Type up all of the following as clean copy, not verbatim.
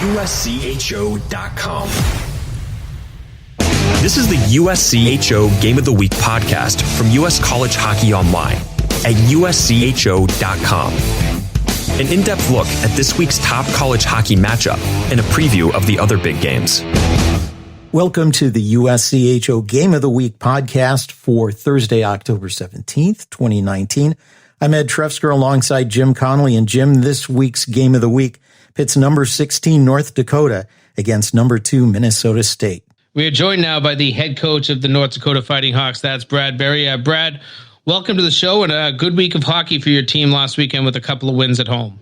USCHO.com. This is the USCHO Game of the Week podcast from U.S. College Hockey Online at USCHO.com. An in-depth look at this week's top college hockey matchup and a preview of the other big games. Welcome to the USCHO Game of the Week podcast for Thursday, October 17th, 2019. I'm Ed Trefzger alongside Jim Connelly. And Jim, this week's Game of the Week pits number 16 North Dakota against number 2 Minnesota State. We are joined now by the head coach of the North Dakota Fighting Hawks. That's Brad Berry. Brad, welcome to the show and a good week of hockey for your team last weekend with a couple of wins at home.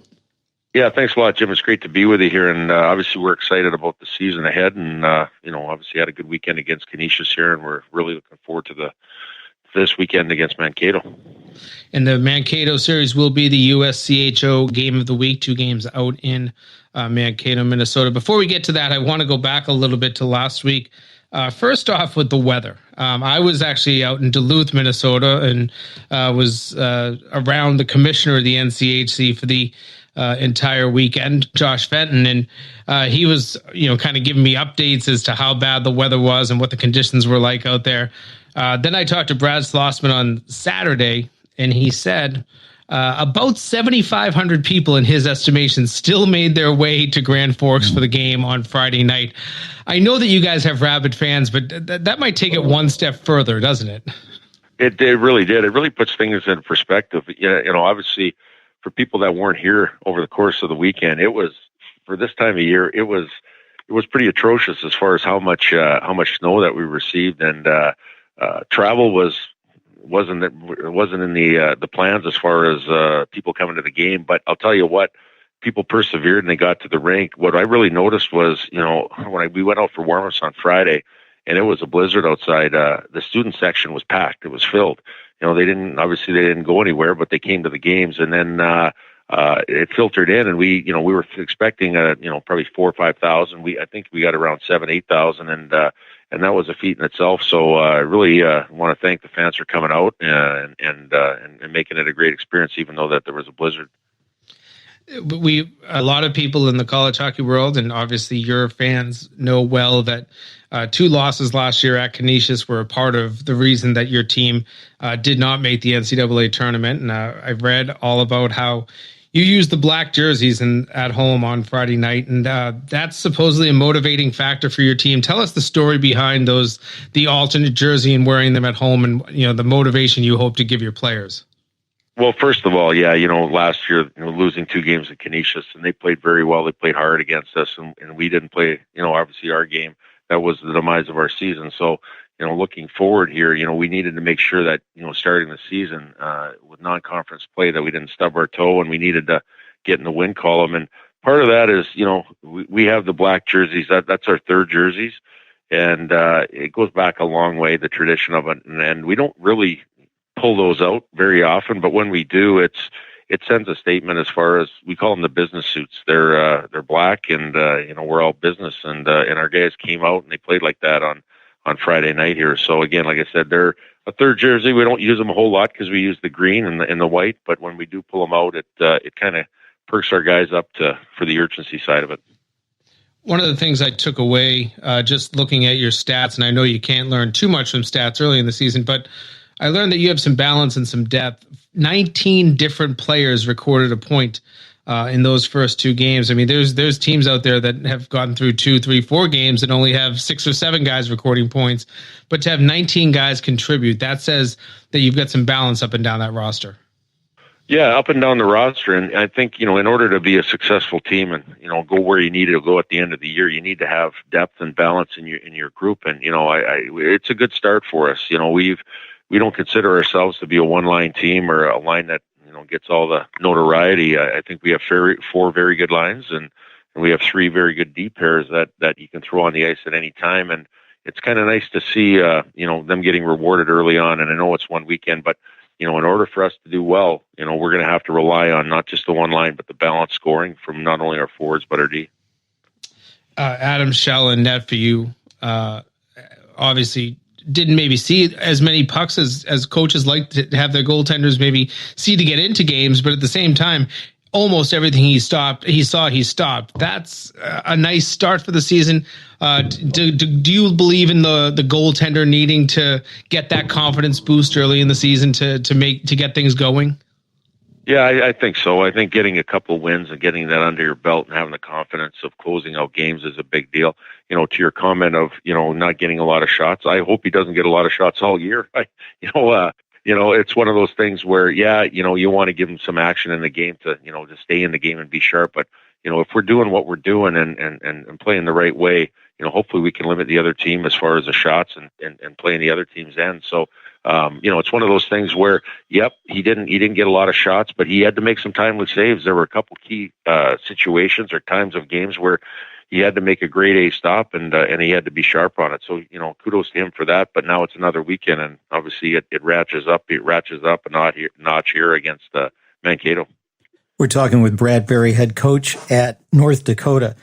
Yeah, thanks a lot, Jim. It's great to be with you here, and obviously we're excited about the season ahead, and obviously had a good weekend against Canisius here, and we're really looking forward to this weekend against Mankato. And the Mankato series will be the USCHO Game of the Week, 2 games out in Mankato, Minnesota. Before we get to that, I want to go back a little bit to last week. First off, with the weather. I was actually out in Duluth, Minnesota, and was around the commissioner of the NCHC for the entire weekend, Josh Fenton, and he was, kind of giving me updates as to how bad the weather was and what the conditions were like out there. Then I talked to Brad Schlossman on Saturday, and he said about 7,500 people, in his estimation, still made their way to Grand Forks for the game on Friday night. I know that you guys have rabid fans, but that might take it one step further, doesn't it? It really did. It really puts things in perspective. Obviously, for people that weren't here over the course of the weekend, it was, for this time of year, it was pretty atrocious as far as how much snow that we received, and travel wasn't in the plans as far as people coming to the game. But I'll tell you what, people persevered and they got to the rink. What I really noticed was, when we went out for warm-ups on Friday and it was a blizzard outside, the student section was packed. It was filled. They didn't go anywhere, but they came to the games, and then it filtered in, and we were expecting probably 4,000 or 5,000. I think we got around 7,000, 8,000, and that was a feat in itself. So I really want to thank the fans for coming out and making it a great experience, even though that there was a blizzard. A lot of people in the college hockey world, and obviously your fans, know well that 2 losses last year at Canisius were a part of the reason that your team did not make the NCAA tournament. And I've read all about how you used the black jerseys at home on Friday night, and that's supposedly a motivating factor for your team. Tell us the story behind the alternate jersey and wearing them at home, and the motivation you hope to give your players. Well, first of all, last year, losing 2 games at Canisius, and they played very well. They played hard against us, and we didn't play, obviously our game. That was the demise of our season. So, looking forward here, we needed to make sure that, starting the season with non-conference play, that we didn't stub our toe, and we needed to get in the win column. And part of that is, we have the black jerseys. That's our 3rd jerseys, and it goes back a long way, the tradition of it. And we don't really pull those out very often, but when we do, it sends a statement as far as, we call them the business suits. They're black, and we're all business, and our guys came out and they played like that on Friday night here. So again, like I said, they're a 3rd jersey. We don't use them a whole lot because we use the green and the white, but when we do pull them out, it kind of perks our guys up for the urgency side of it. One of the things I took away just looking at your stats, and I know you can't learn too much from stats early in the season, but I learned that you have some balance and some depth. 19 different players recorded a point in those first 2 games. I mean, there's teams out there that have gotten through 2, 3, 4 games and only have 6 or 7 guys recording points. But to have 19 guys contribute, that says that you've got some balance up and down that roster. Yeah, up and down the roster. And I think, in order to be a successful team and, go where you need to go at the end of the year, you need to have depth and balance in your group. And, it's a good start for us. We don't consider ourselves to be a one-line team or a line that, gets all the notoriety. I think we have 4 very good lines, and we have 3 very good D pairs that you can throw on the ice at any time. And it's kind of nice to see, them getting rewarded early on. And I know it's one weekend, but, in order for us to do well, we're going to have to rely on not just the one line, but the balanced scoring from not only our forwards, but our D. Adam Schell and net for you, obviously didn't maybe see as many pucks as coaches like to have their goaltenders maybe see to get into games. But at the same time, almost everything he stopped. That's a nice start for the season. Do you believe in the goaltender needing to get that confidence boost early in the season to get things going? Yeah, I think so. I think getting a couple wins and getting that under your belt and having the confidence of closing out games is a big deal. To your comment of, not getting a lot of shots, I hope he doesn't get a lot of shots all year. It's one of those things where, you want to give him some action in the game to stay in the game and be sharp. But, if we're doing what we're doing and playing the right way, hopefully we can limit the other team as far as the shots and playing the other team's end. So, it's one of those things where, he didn't get a lot of shots, but he had to make some timely saves. There were a couple key situations or times of games where he had to make a grade A stop and he had to be sharp on it. So, kudos to him for that. But now it's another weekend, and obviously it ratchets up a notch here against Mankato. We're talking with Brad Berry, head coach at North Dakota.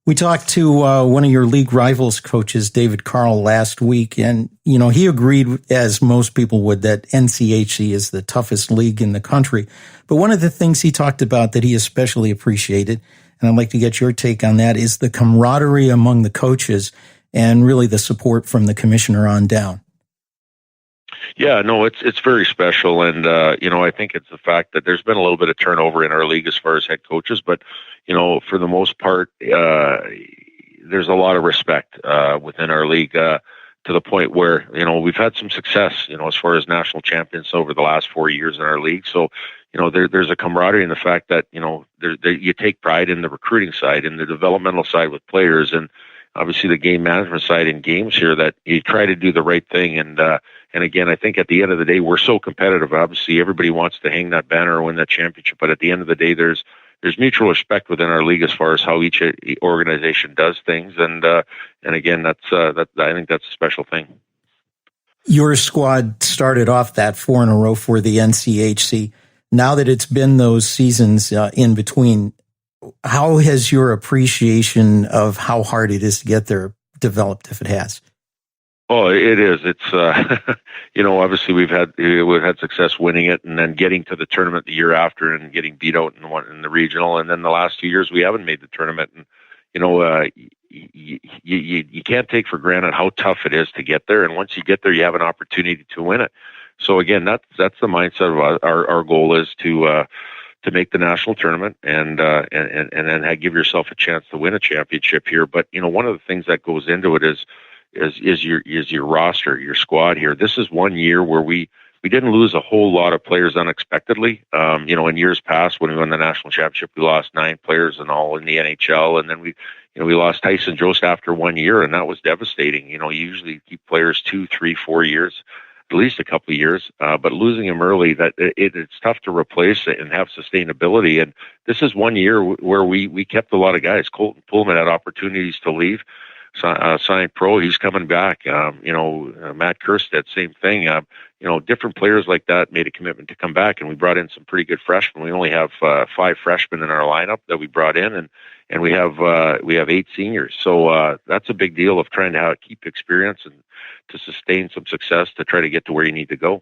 We talked to one of your league rivals coaches, David Carl, last week, and, he agreed, as most people would, that NCHC is the toughest league in the country. But one of the things he talked about that he especially appreciated, and I'd like to get your take on that, is the camaraderie among the coaches and really the support from the commissioner on down. Yeah, no, it's very special. And, I think it's the fact that there's been a little bit of turnover in our league as far as head coaches, but, for the most part, there's a lot of respect within our league to the point where, we've had some success, as far as national champions over the last 4 years in our league. So, there's a camaraderie in the fact that, you take pride in the recruiting side and the developmental side with players, and obviously the game management side in games here, that you try to do the right thing. And again, I think at the end of the day, we're so competitive. Obviously, everybody wants to hang that banner or win that championship, but at the end of the day, there's mutual respect within our league as far as how each organization does things. And again, I think that's a special thing. Your squad started off that 4 in a row for the NCHC. Now that it's been those seasons in between, how has your appreciation of how hard it is to get there developed, if it has? Oh, it is. It's obviously we've had success winning it, and then getting to the tournament the year after, and getting beat out in the regional, and then the last 2 years we haven't made the tournament. And you can't take for granted how tough it is to get there, and once you get there, you have an opportunity to win it. So again, that's the mindset of our goal is to make the national tournament and then give yourself a chance to win a championship here. But one of the things that goes into it is your roster, your squad here. This is 1 year where we didn't lose a whole lot of players unexpectedly. In years past when we won the national championship, we lost 9 players and all in the NHL, and then we lost Tyson Jost after 1 year, and that was devastating. You usually keep players 2, 3, 4 years, at least a couple of years, but losing him early, that it's tough to replace it and have sustainability. And this is 1 year where we kept a lot of guys. Colton Pullman had opportunities to leave. Signed pro, he's coming back. Matt Kirstead, same thing. Different players like that made a commitment to come back, and we brought in some pretty good freshmen. We only have 5 freshmen in our lineup that we brought in, and we have 8 seniors. So that's a big deal of trying to keep experience and to sustain some success to try to get to where you need to go.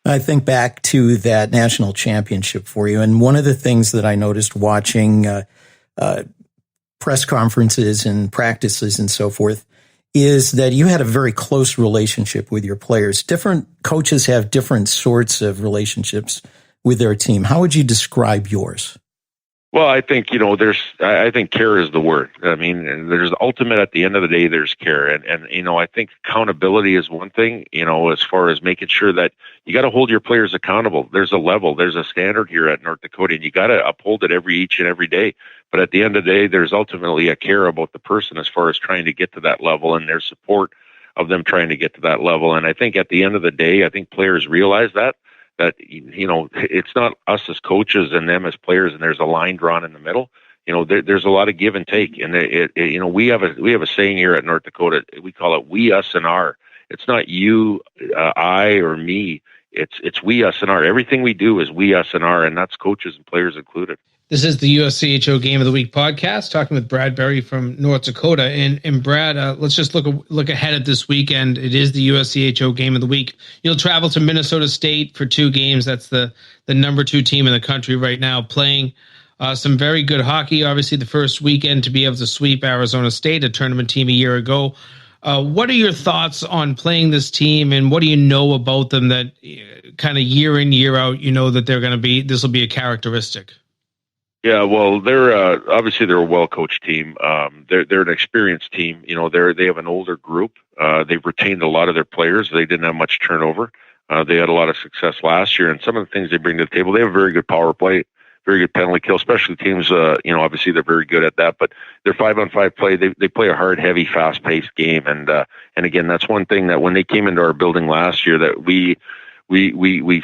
I think back to that national championship for you, and one of the things that I noticed watching press conferences and practices and so forth is that you had a very close relationship with your players. Different coaches have different sorts of relationships with their team. How would you describe yours? Well, I think, I think care is the word. I mean, there's ultimate at the end of the day, there's care. And I think accountability is one thing, as far as making sure that you got to hold your players accountable. There's a level, there's a standard here at North Dakota, and you got to uphold it each and every day. But at the end of the day, there's ultimately a care about the person as far as trying to get to that level and their support of them trying to get to that level. And I think at the end of the day, I think players realize that it's not us as coaches and them as players, and there's a line drawn in the middle. There's a lot of give and take, and we have a saying here at North Dakota. We call it "we, us, and our." It's not you, I, or me. it's we, us, and our. Everything we do is we, us, and our, and that's coaches and players included. This is the USCHO Game of the Week podcast, talking with Brad Berry from North Dakota. And Brad, let's just look ahead at this weekend. It is the USCHO Game of the Week. You'll travel to Minnesota State for 2 games. That's the number 2 team in the country right now, playing some very good hockey. Obviously, the first weekend to be able to sweep Arizona State, a tournament team a year ago. What are your thoughts on playing this team, and what do you know about them that kind of year in, year out, you know that they're going to be, this will be a characteristic? Yeah, well, they're obviously they're a well-coached team. They're an experienced team. You know, they have an older group. They've retained a lot of their players. They didn't have much turnover. They had a lot of success last year, and some of the things they bring to the table, they have a very good power play, very good penalty kill. Special teams, you know, obviously they're very good at that. But their 5-on-5 play, they play a hard, heavy, fast-paced game. And again, that's one thing that when they came into our building last year, that we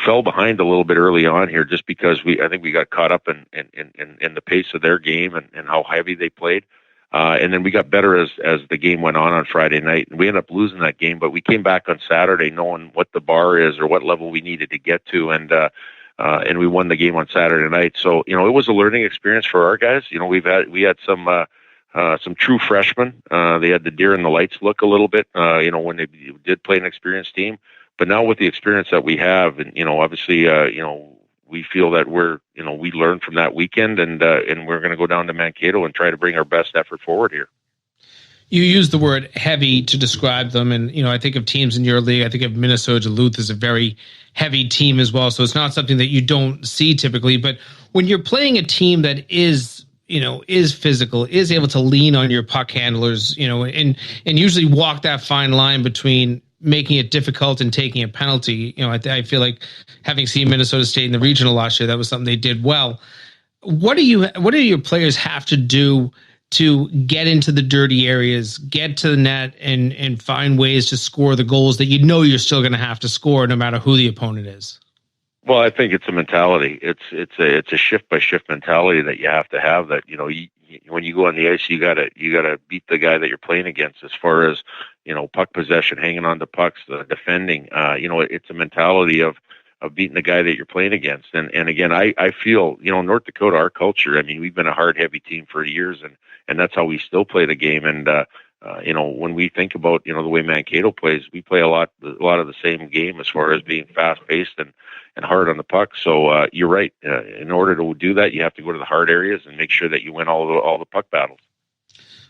fell behind a little bit early on here, just because I think we got caught up in the pace of their game and how heavy they played. And then we got better as the game went on Friday night, and we ended up losing that game, but we came back on Saturday knowing what the bar is or what level we needed to get to. And we won the game on Saturday night. So, you know, it was a learning experience for our guys. You know, we had some true freshmen. They had the deer in the lights look a little bit, you know, when they did play an experienced team. But now with the experience that we have, and, you know, obviously, you know, we feel that we learned from that weekend, and we're going to go down to Mankato and try to bring our best effort forward here. You use the word heavy to describe them. And, you know, I think of teams in your league. I think of Minnesota Duluth as a very heavy team as well. So it's not something that you don't see typically. But when you're playing a team that is physical, is able to lean on your puck handlers, you know, and usually walk that fine line between making it difficult and taking a penalty. You know, I feel like, having seen Minnesota State in the regional last year, that was something they did well. What do your players have to do to get into the dirty areas, get to the net, and find ways to score the goals that you know you're still going to have to score no matter who the opponent is? Well, I think it's a mentality. It's a shift by shift mentality that you have to have. That, you know, when you go on the ice, you gotta beat the guy that you're playing against. As far as, you know, puck possession, hanging on to pucks, the defending. You know, it's a mentality of beating the guy that you're playing against. And again, I feel, you know, North Dakota, our culture. I mean, we've been a hard, heavy team for years, and that's how we still play the game. And you know, when we think about, you know, the way Mankato plays, we play a lot of the same game as far as being fast paced and hard on the puck. So you're right. In order to do that, you have to go to the hard areas and make sure that you win all the puck battles.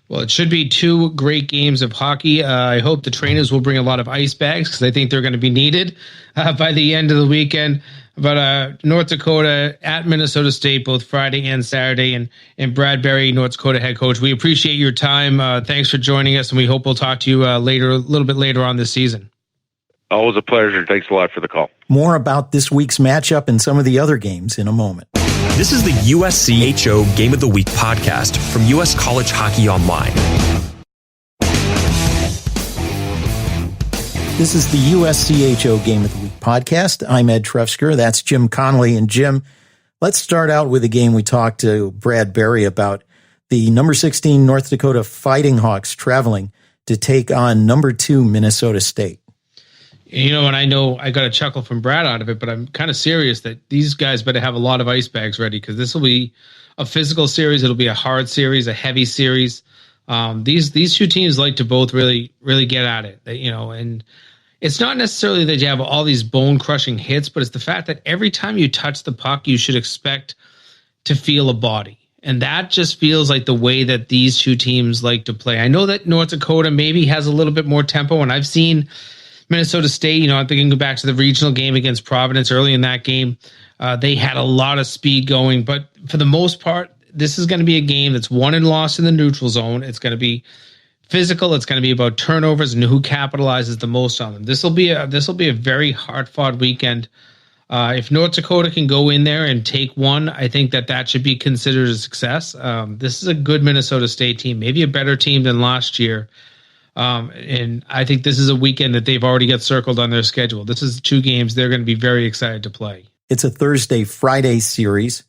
Well, it should be 2 great games of hockey. I hope the trainers will bring a lot of ice bags, because I think they're going to be needed by the end of the weekend. But North Dakota at Minnesota State, both Friday and Saturday. And Brad Berry, North Dakota head coach, we appreciate your time. Thanks for joining us, and we hope we'll talk to you a little bit later on this season. Always a pleasure. Thanks a lot for the call. More about this week's matchup and some of the other games in a moment. This is the USCHO Game of the Week podcast from US College Hockey Online. This is the USCHO Game of the Week podcast. I'm Ed Trefzger. That's Jim Connelly. And Jim, let's start out with a game we talked to Brad Berry about. The number 16 North Dakota Fighting Hawks traveling to take on number 2 Minnesota State. You know, and I know I got a chuckle from Brad out of it, but I'm kind of serious that these guys better have a lot of ice bags ready, because this will be a physical series. It'll be a hard series, a heavy series. These 2 teams like to both really, really get at it. You know, and it's not necessarily that you have all these bone-crushing hits, but it's the fact that every time you touch the puck, you should expect to feel a body. And that just feels like the way that these 2 teams like to play. I know that North Dakota maybe has a little bit more tempo, and I've seen Minnesota State, you know, I'm thinking back to the regional game against Providence early in that game. They had a lot of speed going, but for the most part, this is going to be a game that's won and lost in the neutral zone. It's going to be physical. It's going to be about turnovers and who capitalizes the most on them. This will be a very hard-fought weekend. If North Dakota can go in there and take one, I think that should be considered a success. This is a good Minnesota State team, maybe a better team than last year. And I think this is a weekend that they've already got circled on their schedule. This is 2 games they're going to be very excited to play. It's a Thursday-Friday series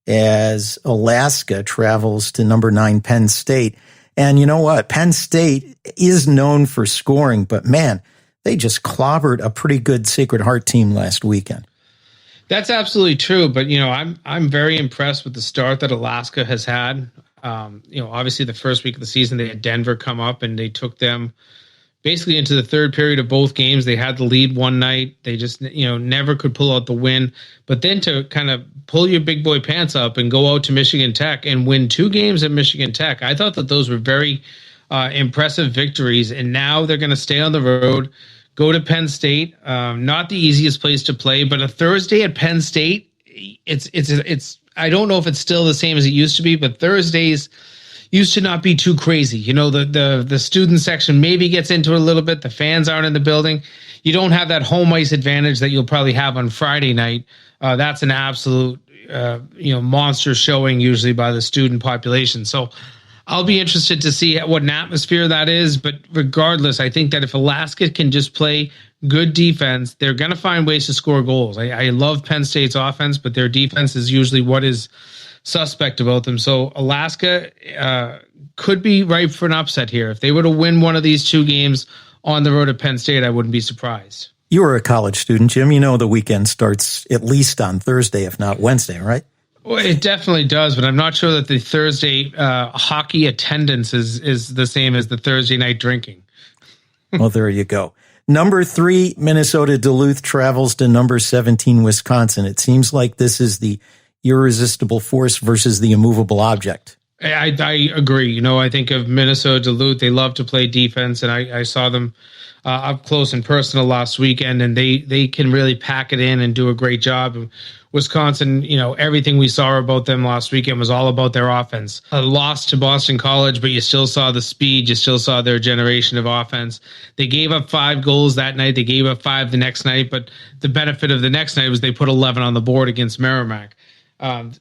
as Alaska travels to number 9 Penn State. And you know what? Penn State is known for scoring, but man, they just clobbered a pretty good Sacred Heart team last weekend. That's absolutely true. But, I'm very impressed with the start that Alaska has had. Obviously the first week of the season, they had Denver come up and they took them basically into the third period of both games. They had the lead one night. They just, never could pull out the win. But then to kind of pull your big boy pants up and go out to Michigan Tech and win 2 games at Michigan Tech, I thought that those were very impressive victories. And now they're going to stay on the road, go to Penn State. Not the easiest place to play, but a Thursday at Penn State, it's I don't know if it's still the same as it used to be, but Thursdays used to not be too crazy. The student section maybe gets into it a little bit. The fans aren't in the building. You don't have that home ice advantage that you'll probably have on Friday night. That's an absolute, monster showing usually by the student population. So I'll be interested to see what an atmosphere that is. But regardless, I think that if Alaska can just play good defense, they're going to find ways to score goals. I love Penn State's offense, but their defense is usually what is suspect about them. So Alaska could be ripe for an upset here. If they were to win one of these 2 games on the road at Penn State, I wouldn't be surprised. You were a college student, Jim. The weekend starts at least on Thursday, if not Wednesday, right? Well, it definitely does, but I'm not sure that the Thursday hockey attendance is the same as the Thursday night drinking. Well, there you go. Number 3, Minnesota Duluth travels to number 17, Wisconsin. It seems like this is the irresistible force versus the immovable object. I agree. I think of Minnesota Duluth. They love to play defense, and I saw them up close and personal last weekend, and they can really pack it in and do a great job. Wisconsin, everything we saw about them last weekend was all about their offense. A loss to Boston College, but you still saw the speed. You still saw their generation of offense. They gave up 5 goals that night. They gave up 5 the next night, but the benefit of the next night was they put 11 on the board against Merrimack.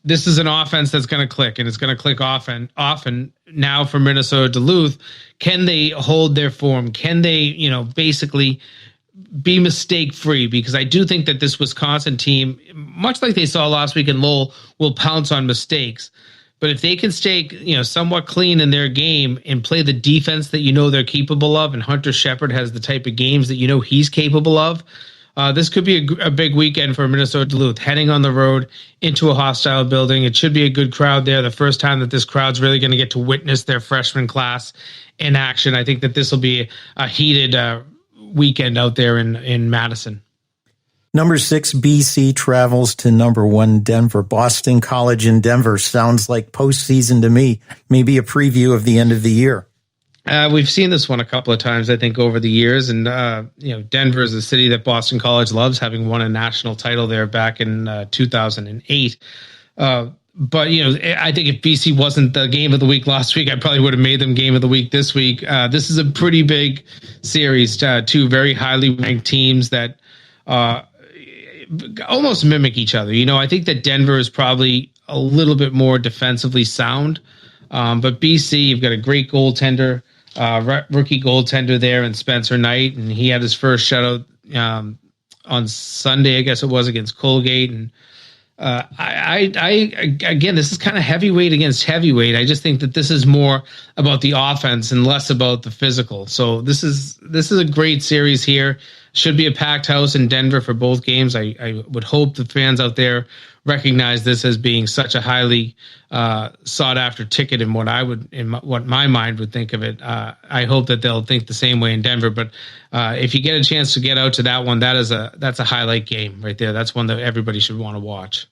This is an offense that's going to click, and it's going to click often now for Minnesota Duluth. Can they hold their form? Can they, basically be mistake free? Because I do think that this Wisconsin team, much like they saw last week in Lowell, will pounce on mistakes. But if they can stay, somewhat clean in their game and play the defense that they're capable of, and Hunter Shepard has the type of games that he's capable of, this could be a big weekend for Minnesota Duluth, heading on the road into a hostile building. It should be a good crowd there. The first time that this crowd's really going to get to witness their freshman class in action. I think that this will be a heated weekend out there in Madison. Number 6, BC travels to number 1, Denver. Boston College in Denver sounds like postseason to me. Maybe a preview of the end of the year. We've seen this one a couple of times, I think, over the years. And, Denver is a city that Boston College loves, having won a national title there back in 2008. But, I think if BC wasn't the game of the week last week, I probably would have made them game of the week this week. This is a pretty big series, 2 very highly ranked teams that almost mimic each other. I think that Denver is probably a little bit more defensively sound. But BC, you've got a great goaltender, rookie goaltender there in Spencer Knight, and he had his first shutout on Sunday, I guess it was, against Colgate. And again, this is kind of heavyweight against heavyweight. I just think that this is more about the offense and less about the physical. So this is a great series here. Should be a packed house in Denver for both games. I would hope the fans out there recognize this as being such a highly sought after ticket in what my mind would think of it. I hope that they'll think the same way in Denver. But if you get a chance to get out to that one, that's a highlight game right there. That's one that everybody should want to watch.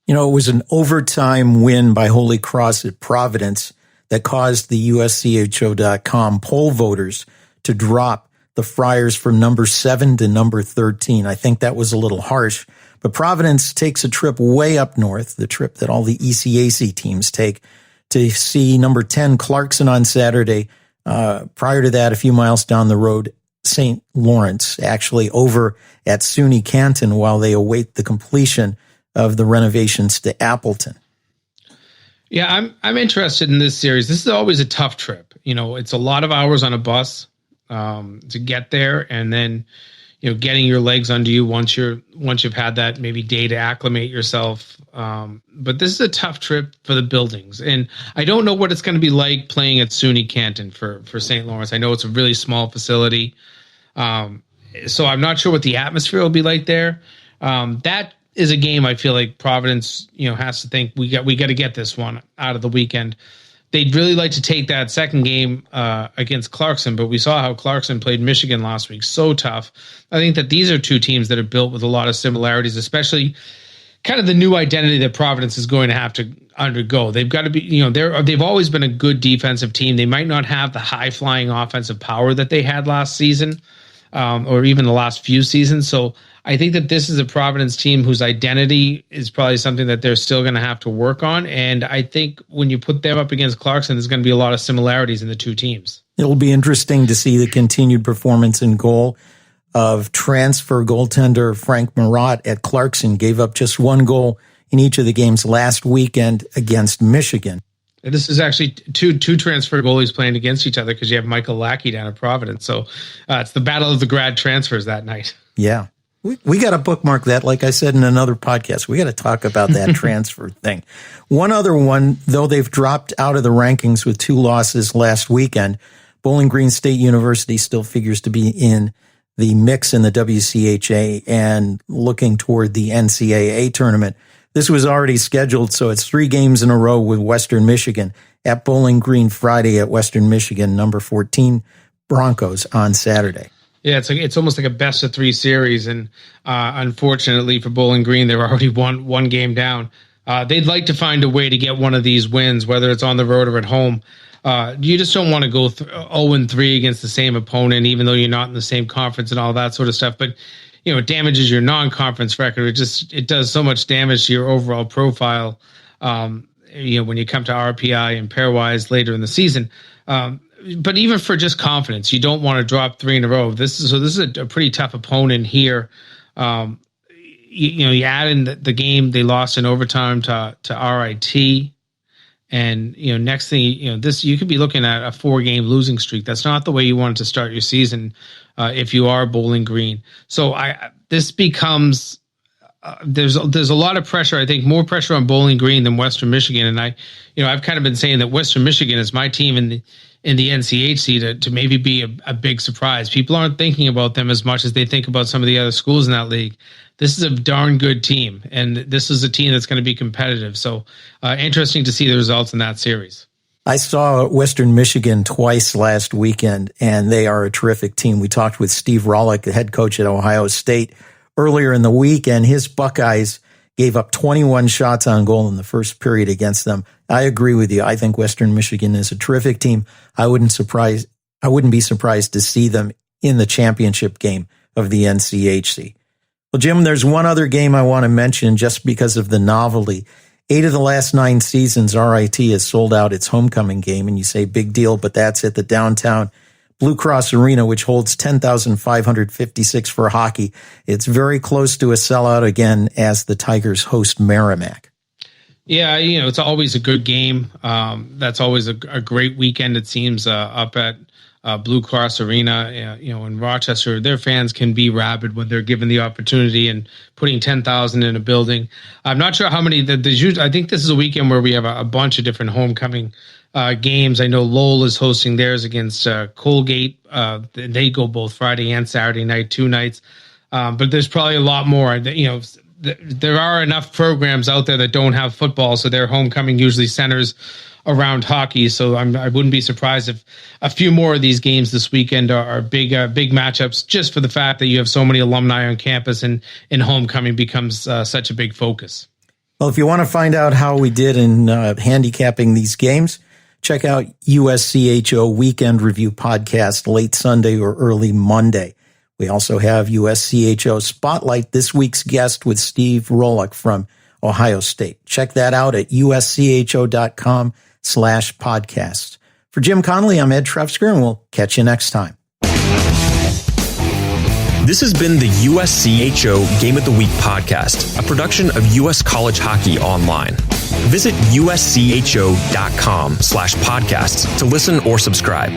It was an overtime win by Holy Cross at Providence that caused the USCHO.com poll voters to drop the Friars from number 7 to number 13. I think that was a little harsh, but Providence takes a trip way up north, the trip that all the ECAC teams take, to see number 10 Clarkson on Saturday. Prior to that, a few miles down the road, St. Lawrence, actually over at SUNY Canton while they await the completion of the renovations to Appleton. Yeah, I'm interested in this series. This is always a tough trip. It's a lot of hours on a bus to get there, and then getting your legs under you once you've had that maybe day to acclimate yourself. But this is a tough trip for the buildings, and I don't know what it's going to be like playing at SUNY Canton for St. Lawrence. I know it's a really small facility. So I'm not sure what the atmosphere will be like there. That is a game I feel like Providence, has to think we got to get this one out of the weekend. They'd really like to take that second game against Clarkson, but we saw how Clarkson played Michigan last week. So tough. I think that these are two teams that are built with a lot of similarities, especially kind of the new identity that Providence is going to have to undergo. They've got to be, they've always been a good defensive team. They might not have the high flying offensive power that they had last season, or even the last few seasons. So I think that this is a Providence team whose identity is probably something that they're still going to have to work on. And I think when you put them up against Clarkson, there's going to be a lot of similarities in the two teams. It'll be interesting to see the continued performance in goal of transfer goaltender Frank Marat at Clarkson. Gave up just one goal in each of the games last weekend against Michigan. And this is actually two transfer goalies playing against each other because you have Michael Lackey down at Providence. So it's the battle of the grad transfers that night. Yeah. We got to bookmark that. Like I said in another podcast, we got to talk about that transfer thing. One other one, though they've dropped out of the rankings with 2 losses last weekend, Bowling Green State University still figures to be in the mix in the WCHA and looking toward the NCAA tournament. This was already scheduled, so it's 3 games in a row with Western Michigan at Bowling Green Friday at Western Michigan, number 14 Broncos on Saturday. Yeah, it's almost like a best of 3 series, and unfortunately for Bowling Green, they're already one game down. They'd like to find a way to get one of these wins, whether it's on the road or at home. You just don't want to go 0-3 against the same opponent, even though you're not in the same conference and all that sort of stuff. But it damages your non-conference record. It does so much damage to your overall profile. When you come to RPI and pairwise later in the season. But even for just confidence, you don't want to drop 3 in a row. This is a pretty tough opponent here. You add in the game they lost in overtime to RIT. And, next thing, this, you could be looking at a 4-game losing streak. That's not the way you want to start your season if you are Bowling Green. So this becomes, there's a lot of pressure, I think more pressure on Bowling Green than Western Michigan. And I've kind of been saying that Western Michigan is my team in the NCHC to maybe be a big surprise. People aren't thinking about them as much as they think about some of the other schools in that league. This is a darn good team, and this is a team that's going to be competitive. So interesting to see the results in that series. I saw Western Michigan twice last weekend, and they are a terrific team. We talked with Steve Rollick, the head coach at Ohio State, earlier in the week, and his Buckeyes gave up 21 shots on goal in the first period against them. I agree with you. I think Western Michigan is a terrific team. I wouldn't be surprised to see them in the championship game of the NCHC. Well, Jim, there's one other game I want to mention just because of the novelty. 8 of the last 9 seasons, RIT has sold out its homecoming game, and you say big deal, but that's at the downtown Blue Cross Arena, which holds 10,556 for hockey. It's very close to a sellout again as the Tigers host Merrimack. Yeah, it's always a good game. That's always a great weekend, it seems, up at Blue Cross Arena. In Rochester, their fans can be rabid when they're given the opportunity, and putting 10,000 in a building. I'm not sure how many. I think this is a weekend where we have a bunch of different homecoming games. I know Lowell is hosting theirs against Colgate. They go both Friday and Saturday night, 2 nights. But there's probably a lot more. There are enough programs out there that don't have football, so their homecoming usually centers around hockey. So I wouldn't be surprised if a few more of these games this weekend are big matchups, just for the fact that you have so many alumni on campus, and homecoming becomes such a big focus. Well, if you want to find out how we did in handicapping these games, check out USCHO Weekend Review Podcast late Sunday or early Monday. We also have USCHO Spotlight, this week's guest with Steve Rollick from Ohio State. Check that out at uscho.com/podcast. For Jim Connelly, I'm Ed Trefzger, and we'll catch you next time. This has been the USCHO Game of the Week podcast, a production of U.S. College Hockey Online. Visit uscho.com/podcasts to listen or subscribe.